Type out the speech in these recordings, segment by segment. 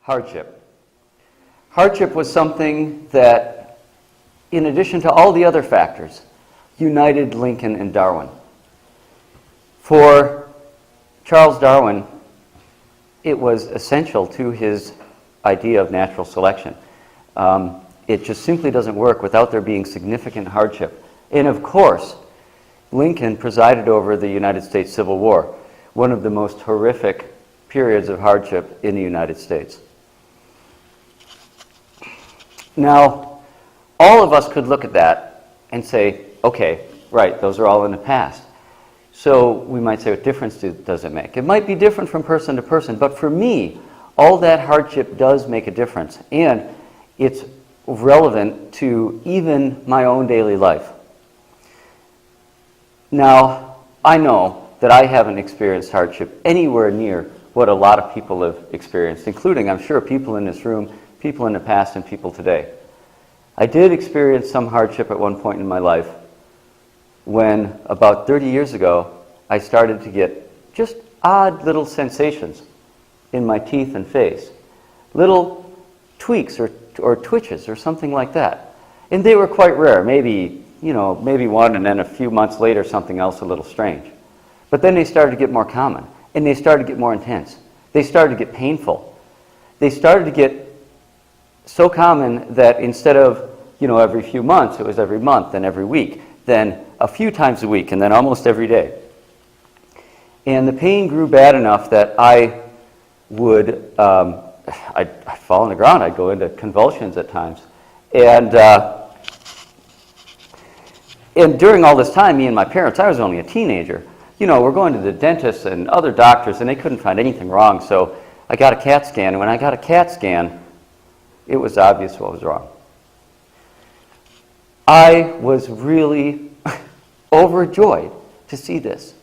Hardship. Hardship was something that, in addition to all the other factors, united Lincoln and Darwin. For Charles Darwin, it was essential to his idea of natural selection. It just simply doesn't work without there being significant hardship. And of course, Lincoln presided over the United States Civil War, one of the most horrific periods of hardship in the United States. Now, all of us could look at that and say, okay, right, those are all in the past. So we might say, what difference does it make? It might be different from person to person, but for me, all that hardship does make a difference, and it's relevant to even my own daily life. Now, I know that I haven't experienced hardship anywhere near what a lot of people have experienced, including, I'm sure, people in this room, people in the past, and people today. I did experience some hardship at one point in my life when, about 30 years ago, I started to get just odd little sensations in my teeth and face. Little tweaks or twitches or something like that. And they were quite rare, maybe one, and then a few months later something else a little strange. But then they started to get more common, and they started to get more intense. They started to get painful. They started to get so common that instead of, every few months, it was every month, then every week, then a few times a week, and then almost every day. And the pain grew bad enough that I would, I'd fall on the ground, I'd go into convulsions at times. And during all this time, me and my parents, I was only a teenager, we're going to the dentist and other doctors, and they couldn't find anything wrong, so I got a CAT scan, and when I got a CAT scan, it was obvious what was wrong. I was really overjoyed to see this,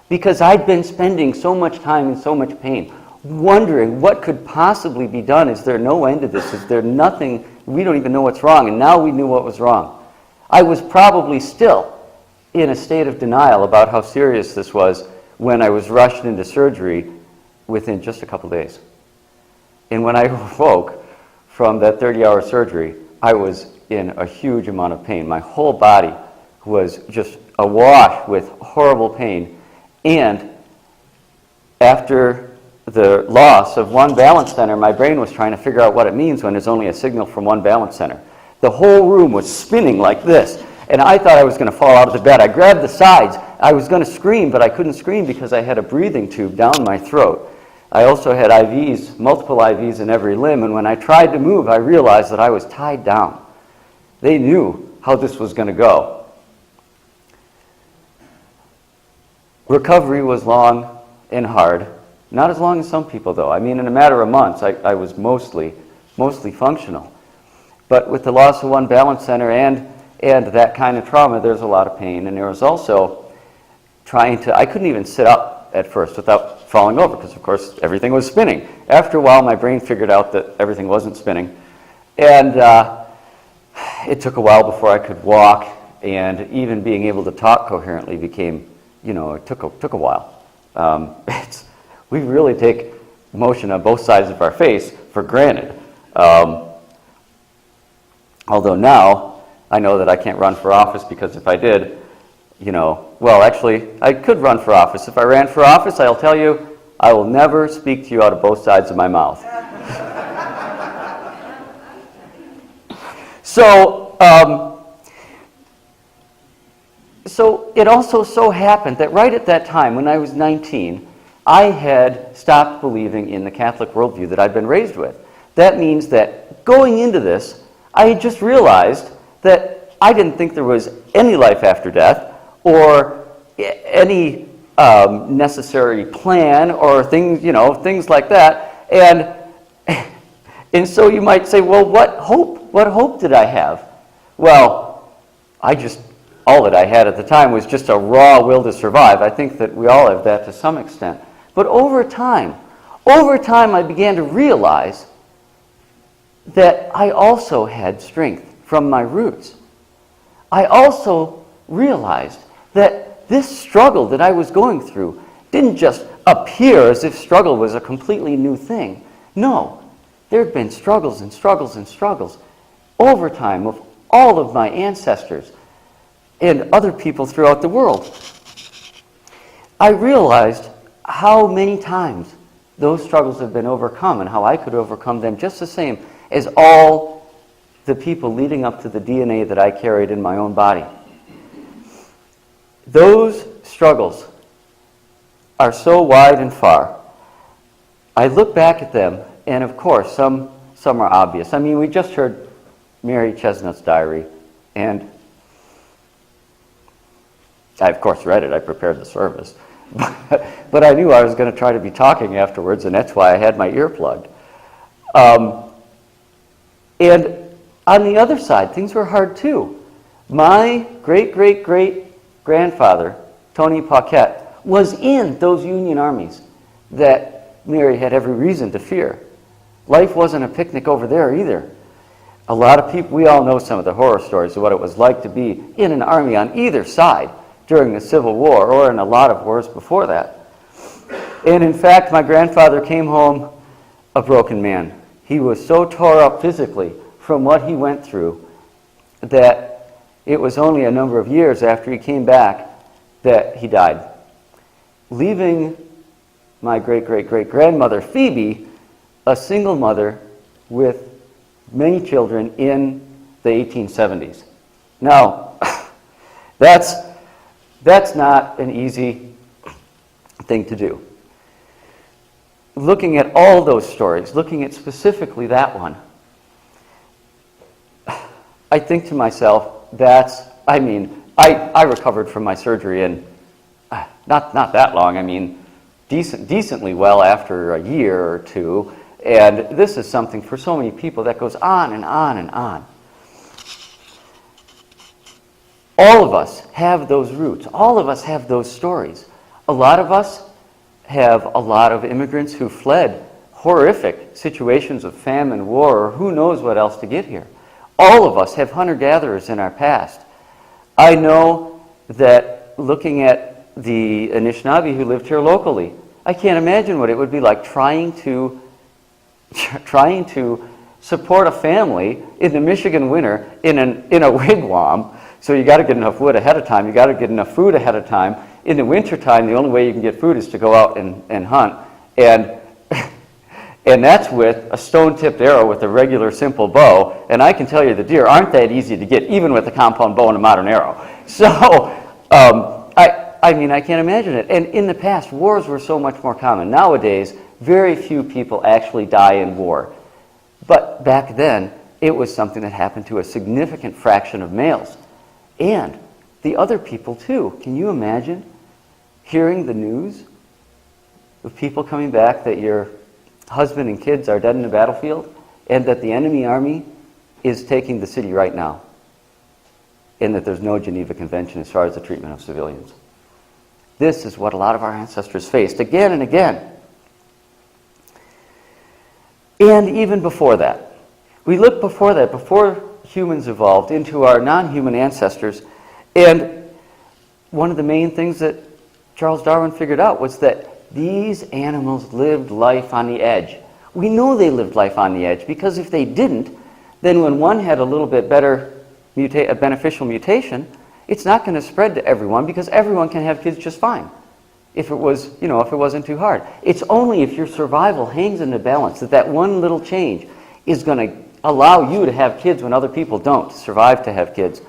because I'd been spending so much time in so much pain, wondering what could possibly be done. Is there no end to this? Is there nothing? We don't even know what's wrong, and now we knew what was wrong. I was probably still in a state of denial about how serious this was when I was rushed into surgery within just a couple days. And when I woke from that 30-hour surgery, I was in a huge amount of pain. My whole body was just awash with horrible pain. And after the loss of one balance center, my brain was trying to figure out what it means when there's only a signal from one balance center. The whole room was spinning like this, and I thought I was going to fall out of the bed. I grabbed the sides. I was going to scream, but I couldn't scream because I had a breathing tube down my throat. I also had IVs, multiple IVs in every limb, and when I tried to move, I realized that I was tied down. They knew how this was going to go. Recovery was long and hard. Not as long as some people, though. I mean, in a matter of months, I was mostly functional. But with the loss of one balance center and that kind of trauma, there's a lot of pain. And there was also I couldn't even sit up at first without falling over, because of course everything was spinning. After a while, my brain figured out that everything wasn't spinning. And it took a while before I could walk, and even being able to talk coherently became, it took a while. We really take motion on both sides of our face for granted. Although now, I know that I can't run for office, because if I did, actually, I could run for office. If I ran for office, I'll tell you, I will never speak to you out of both sides of my mouth. So it also so happened that right at that time, when I was 19, I had stopped believing in the Catholic worldview that I'd been raised with. That means that going into this, I had just realized that I didn't think there was any life after death or any necessary plan or things, things like that. And so you might say, well, what hope did I have? Well, all that I had at the time was just a raw will to survive. I think that we all have that to some extent. But over time, I began to realize that I also had strength from my roots. I also realized that this struggle that I was going through didn't just appear as if struggle was a completely new thing. No, there had been struggles and struggles and struggles over time of all of my ancestors and other people throughout the world. I realized how many times those struggles have been overcome and how I could overcome them just the same as all the people leading up to the DNA that I carried in my own body. Those struggles are so wide and far. I look back at them, and of course, some are obvious. I mean, we just heard Mary Chestnut's diary, and I, of course, read it. I prepared the service. But I knew I was going to try to be talking afterwards, and that's why I had my ear plugged. And on the other side, things were hard too. My great-great-great-grandfather, Tony Paquette, was in those Union armies that Mary had every reason to fear. Life wasn't a picnic over there either. A lot of people, we all know some of the horror stories of what it was like to be in an army on either side during the Civil War or in a lot of wars before that. And in fact, my grandfather came home a broken man. He was so tore up physically from what he went through that it was only a number of years after he came back that he died, leaving my great-great-great-grandmother, Phoebe, a single mother with many children in the 1870s. Now, that's not an easy thing to do. Looking at all those stories, looking at specifically that one, I think to myself, I recovered from my surgery in not that long. I mean, decently well after a year or two. And this is something for so many people that goes on and on and on. All of us have those roots. All of us have those stories. A lot of us have a lot of immigrants who fled horrific situations of famine, war, or who knows what else to get here. All of us have hunter-gatherers in our past. I know that looking at the Anishinaabe who lived here locally, I can't imagine what it would be like trying to support a family in the Michigan winter in a wigwam. So you got to get enough wood ahead of time. You got to get enough food ahead of time. In the wintertime, the only way you can get food is to go out and hunt. And that's with a stone-tipped arrow with a regular simple bow. And I can tell you the deer aren't that easy to get, even with a compound bow and a modern arrow. So, I mean, I can't imagine it. And in the past, wars were so much more common. Nowadays, very few people actually die in war. But back then, it was something that happened to a significant fraction of males. And the other people, too. Can you imagine hearing the news of people coming back that your husband and kids are dead in the battlefield and that the enemy army is taking the city right now and that there's no Geneva Convention as far as the treatment of civilians? This is what a lot of our ancestors faced again and again. And even before that. We look before that, before humans evolved, into our non-human ancestors. And one of the main things that Charles Darwin figured out was that these animals lived life on the edge. We know they lived life on the edge because if they didn't, then when one had a little bit better, a beneficial mutation, it's not going to spread to everyone because everyone can have kids just fine if it was, if it wasn't too hard. It's only if your survival hangs in the balance that one little change is going to allow you to have kids when other people don't survive to have kids.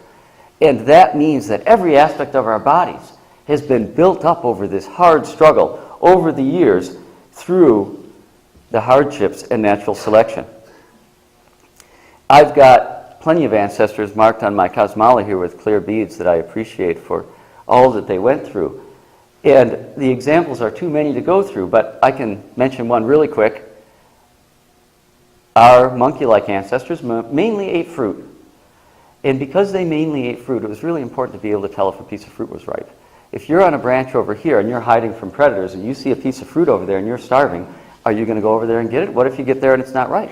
And that means that every aspect of our bodies has been built up over this hard struggle over the years through the hardships and natural selection. I've got plenty of ancestors marked on my Kosmala here with clear beads that I appreciate for all that they went through. And the examples are too many to go through, but I can mention one really quick. Our monkey-like ancestors mainly ate fruit. And because they mainly ate fruit, it was really important to be able to tell if a piece of fruit was ripe. If you're on a branch over here and you're hiding from predators and you see a piece of fruit over there and you're starving, are you going to go over there and get it? What if you get there and it's not ripe?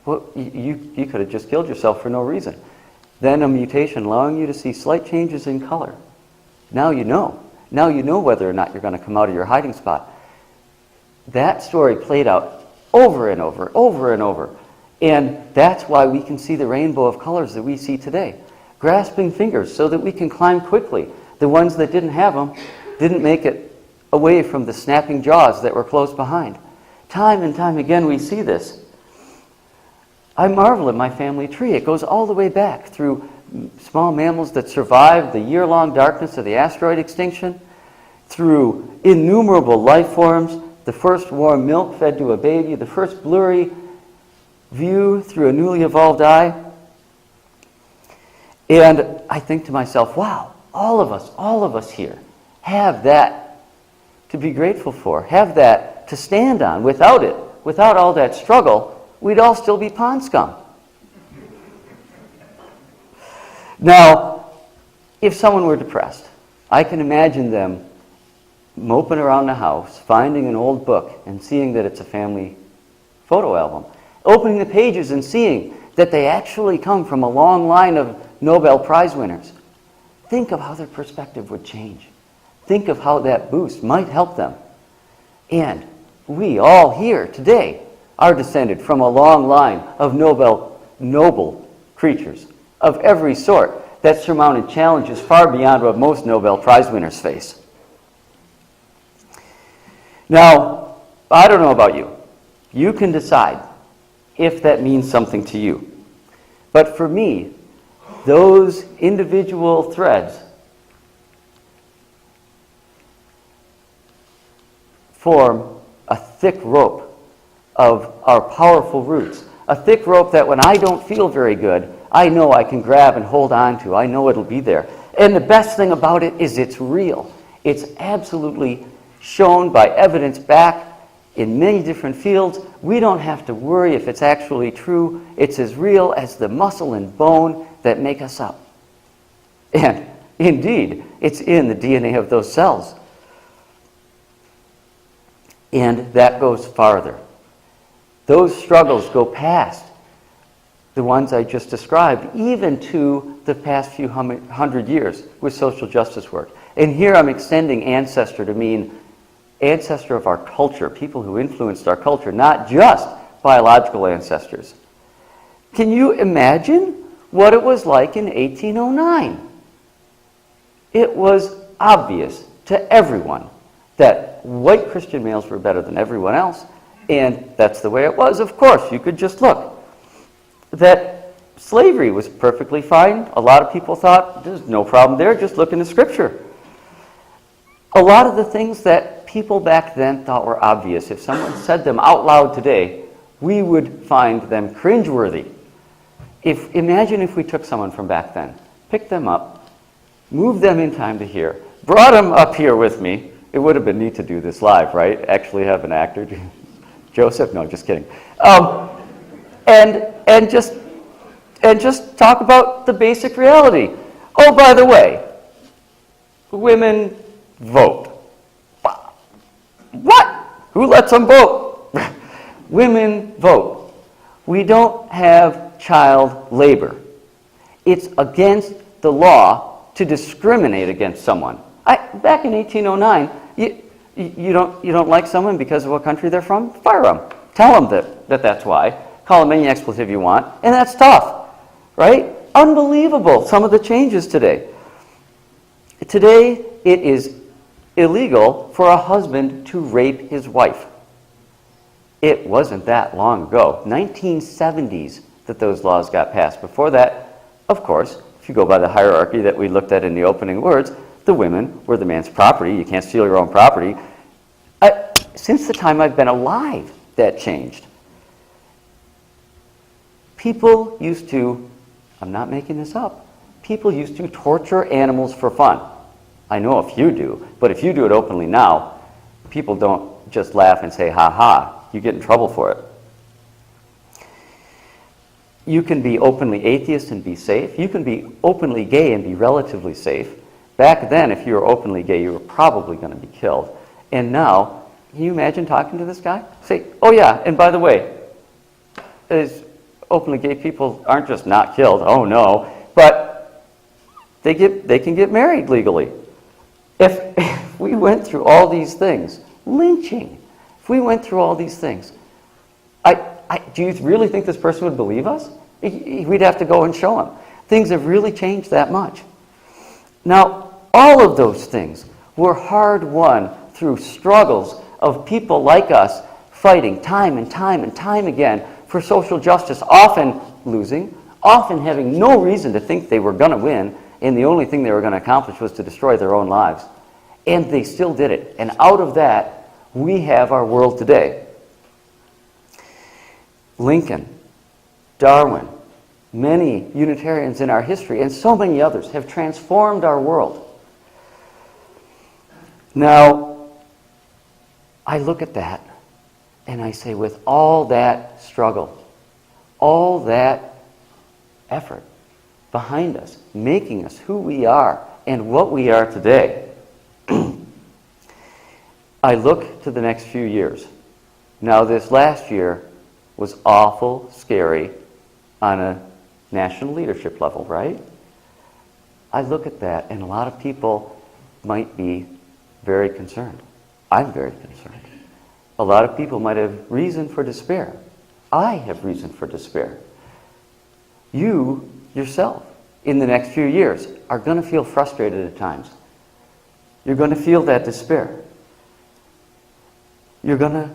Well, you could have just killed yourself for no reason. Then a mutation allowing you to see slight changes in color. Now you know. Now you know whether or not you're going to come out of your hiding spot. That story played out over and over, over and over. And that's why we can see the rainbow of colors that we see today. Grasping fingers so that we can climb quickly. The ones that didn't have them didn't make it away from the snapping jaws that were close behind. Time and time again we see this. I marvel at my family tree. It goes all the way back through small mammals that survived the year-long darkness of the asteroid extinction, through innumerable life forms, the first warm milk fed to a baby, the first blurry view through a newly evolved eye. And I think to myself, wow, all of us here have that to be grateful for, have that to stand on. Without it, without all that struggle, we'd all still be pond scum. Now, if someone were depressed, I can imagine them moping around the house, finding an old book and seeing that it's a family photo album, opening the pages and seeing that they actually come from a long line of Nobel Prize winners. Think of how their perspective would change. Think of how that boost might help them. And we all here today are descended from a long line of noble creatures of every sort that surmounted challenges far beyond what most Nobel Prize winners face. Now, I don't know about you. You can decide if that means something to you. But for me, those individual threads form a thick rope of our powerful roots. A thick rope that when I don't feel very good, I know I can grab and hold on to. I know it'll be there. And the best thing about it is it's real. It's absolutely shown by evidence back in many different fields. We don't have to worry if it's actually true. It's as real as the muscle and bone that make us up. And indeed, it's in the DNA of those cells. And that goes farther. Those struggles go past the ones I just described, even to the past few hundred years with social justice work. And here I'm extending ancestor to mean ancestor of our culture, people who influenced our culture, not just biological ancestors. Can you imagine what it was like in 1809? It was obvious to everyone that white Christian males were better than everyone else, and that's the way it was. Of course, you could just look. That slavery was perfectly fine. A lot of people thought, there's no problem there, just look in the scripture. A lot of the things that people back then thought were obvious, if someone said them out loud today, we would find them cringeworthy. Imagine if we took someone from back then, picked them up, moved them in time to here, brought them up here with me. It would have been neat to do this live, right? Actually have an actor. Joseph? No, just kidding. And just talk about the basic reality. Oh, by the way, women vote. What? Who lets them vote? Women vote. We don't have child labor. It's against the law to discriminate against someone. Back in 1809, you don't like someone because of what country they're from? Fire them. Tell them that's why. Call them any expletive you want, and that's tough, right? Unbelievable, some of the changes today. Today, it is illegal for a husband to rape his wife. It wasn't that long ago, 1970s, that those laws got passed. Before that, of course, if you go by the hierarchy that we looked at in the opening words, the women were the man's property. You can't steal your own property. since the time I've been alive, that changed. People used to, I'm not making this up, people used to torture animals for fun. I know a few do, but if you do it openly now, people don't just laugh and say, ha ha, you get in trouble for it. You can be openly atheist and be safe. You can be openly gay and be relatively safe. Back then, if you were openly gay, you were probably going to be killed. And now, can you imagine talking to this guy? Say, oh yeah, and by the way, openly gay people aren't just not killed, oh no, but they can get married legally. If we went through all these things, lynching, if we went through all these things, do you really think this person would believe us? We'd have to go and show him. Things have really changed that much. Now, all of those things were hard won through struggles of people like us fighting time and time and time again for social justice, often losing, often having no reason to think they were going to win, and the only thing they were going to accomplish was to destroy their own lives. And they still did it. And out of that, we have our world today. Lincoln, Darwin, many Unitarians in our history, and so many others have transformed our world. Now, I look at that and I say, with all that struggle, all that effort behind us, making us who we are and what we are today, I look to the next few years. Now, this last year was awful scary on a national leadership level, right? I look at that, and a lot of people might be very concerned. I'm very concerned. A lot of people might have reason for despair. I have reason for despair. You, yourself, in the next few years, are going to feel frustrated at times. You're going to feel that despair. You're going to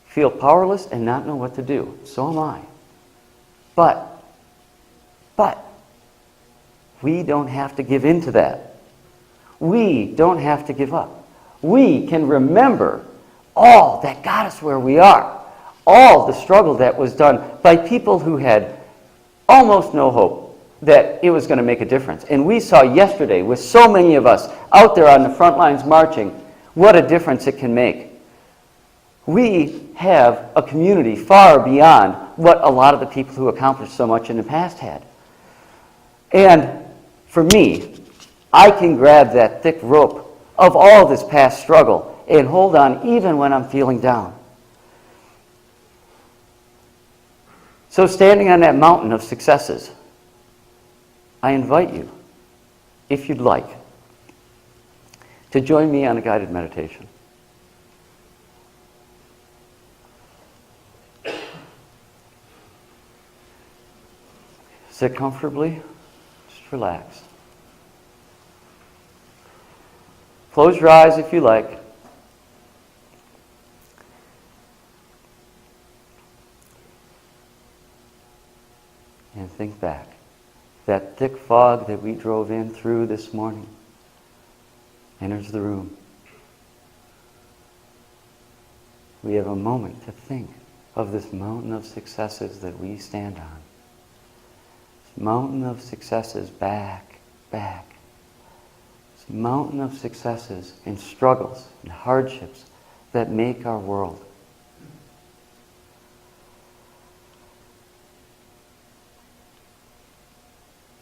feel powerless and not know what to do. So am I. But we don't have to give in to that. We don't have to give up. We can remember all that got us where we are. All the struggle that was done by people who had almost no hope that it was going to make a difference. And we saw yesterday, with so many of us out there on the front lines marching, what a difference it can make. We have a community far beyond what a lot of the people who accomplished so much in the past had. And for me, I can grab that thick rope of all this past struggle and hold on even when I'm feeling down. So standing on that mountain of successes, I invite you, if you'd like, to join me on a guided meditation. Sit comfortably, just relax. Close your eyes if you like. And think back. That thick fog that we drove in through this morning enters the room. We have a moment to think of this mountain of successes that we stand on. This mountain of successes back. This mountain of successes and struggles and hardships that make our world.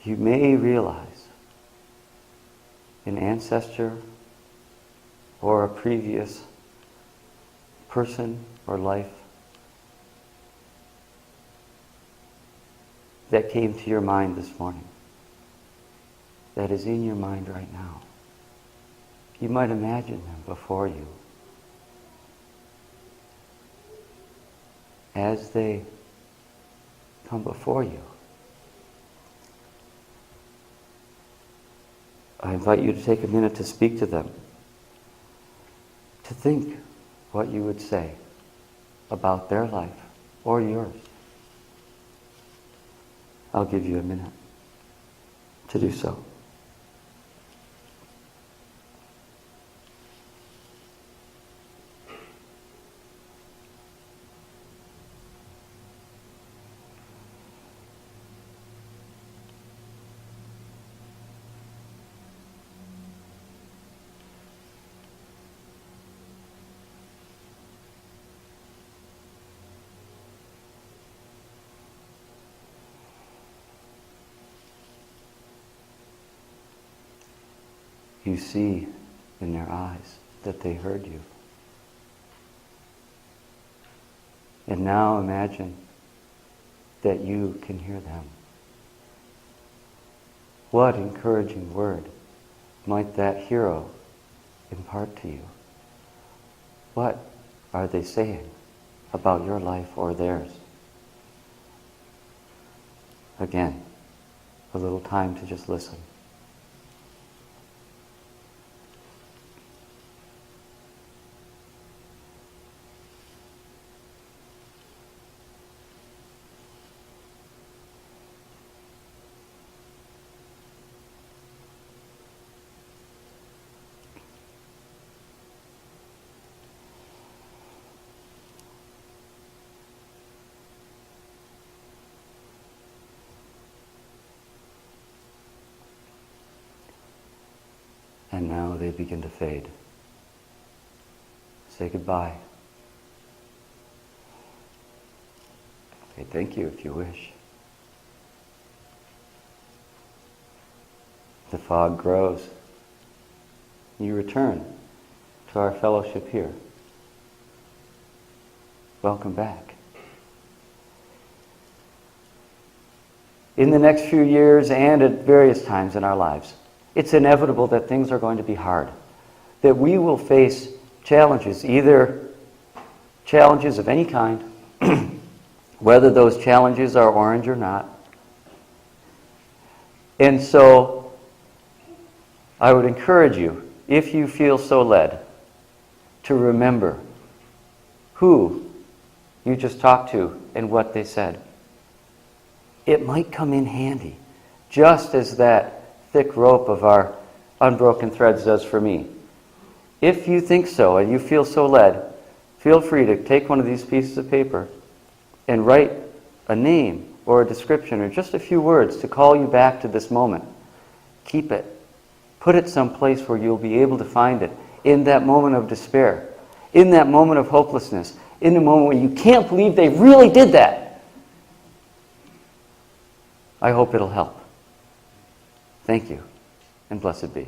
You may realize an ancestor or a previous person or life that came to your mind this morning, that is in your mind right now. You might imagine them before you as they come before you. I invite you to take a minute to speak to them, to think what you would say about their life or yours. I'll give you a minute to do so. you see in their eyes that they heard you. And now imagine that you can hear them. What encouraging word might that hero impart to you? What are they saying about your life or theirs? Again, a little time to just listen. And now they begin to fade. Say goodbye. Say thank you if you wish. The fog grows. You return to our fellowship here. Welcome back. In the next few years and at various times in our lives, it's inevitable that things are going to be hard, that we will face challenges, either challenges of any kind, whether those challenges are orange or not. And so I would encourage you, if you feel so led, to remember who you just talked to and what they said. It might come in handy, just as that thick rope of our unbroken threads does for me. If you think so and you feel so led, feel free to take one of these pieces of paper and write a name or a description or just a few words to call you back to this moment. Keep it. Put it someplace where you'll be able to find it in that moment of despair, in that moment of hopelessness, in the moment when you can't believe they really did that. I hope it'll help. Thank you, and blessed be.